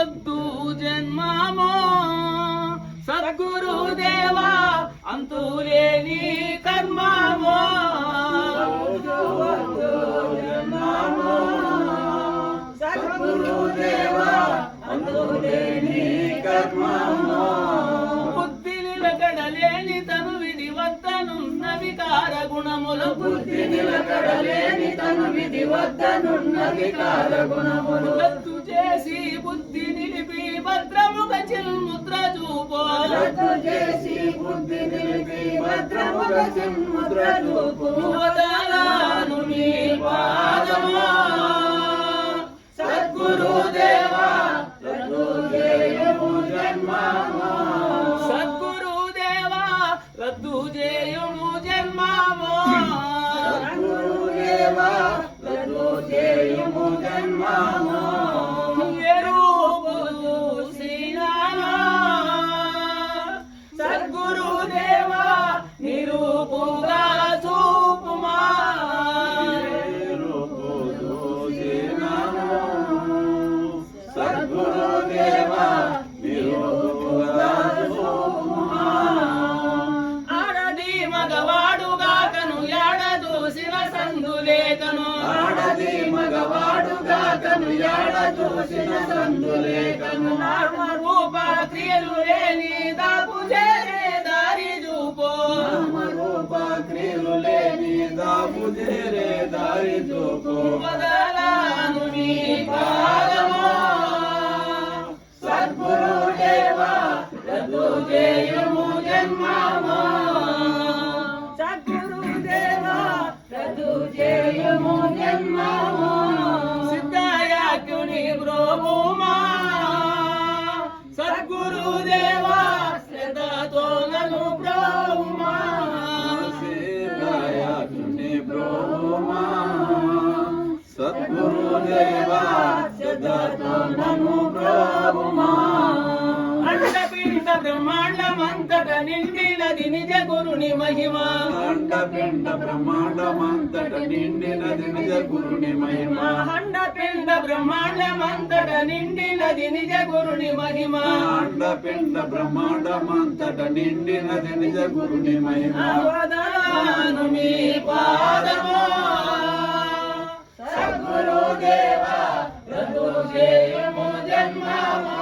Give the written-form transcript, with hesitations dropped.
వద్దు జన్మమో సద్గురుదేవా అంతులేని కర్మమో వద్దు జన్మమో సద్గురుదేవా అంతులేని కర్మమో బుద్ధి నిలకడలేని తను విధి వద్దనున్న వికార గుణములు బుద్ధి నిలకడలేని తను విధి వద్దనున్న వికార గుణములు రద్దు చేసి బుద్ధి నిలిపి భద్రముగ చిన్ముద్ర చూపో రద్దు చేసి బుద్ధి నిలిపి భద్రముగ చిన్ముద్ర చూపో వదలాను నీ పాదమా సద్గురుదేవా రద్దు చేయము జన్మమో సద్గురుదేవా రద్దు చేయము జన్మమో సద్గురుదేవా రద్దు చేయము జన్మమో సద్గురుదేవా నిరూపుగా చూపుమా సద్గురుదేవా నిరూపుగా చూపుమా ఆడది మగవాడుగాకను యాడ చూసిన సందులేకను ఆడది మగవాడుగాకను యాడ చూసిన సందులేకను రూప క్రియలు లేని దాపు చేరే దారి చూపో రూప క్రియలు లేని దాపు చేరే దారి చూపో వదలాను నీ పాదమో సద్గురుదేవా రద్దు చేయము జన్మమో సద్గురుదేవా రద్దు చేయము జన్మమో సిద్ధాయాకుని బ్రోమా సద్గురుదేవా శ్రద్ధతో నన్ను బ్రోమా సిద్ధాయాకుని బ్రోమా సద్గురుదేవా శ్రద్ధతో నన్ను బ్రోమా అండపిండ బ్రహ్మాండమంతట నిండినది నిజ గురుని మహిమ అండపిండ బ్రహ్మాండమంతట నిండినది నిజ గురుని మహిమ అండపిండ బ్రహ్మాండమంతట నిండినది నిజ గురుని మహిమ అండపిండ బ్రహ్మాండమంతట నిండినది నిజ గురుని మహిమ వదలాను మీ పాదమో సద్గురుదేవా రద్దు చేయము జన్మమో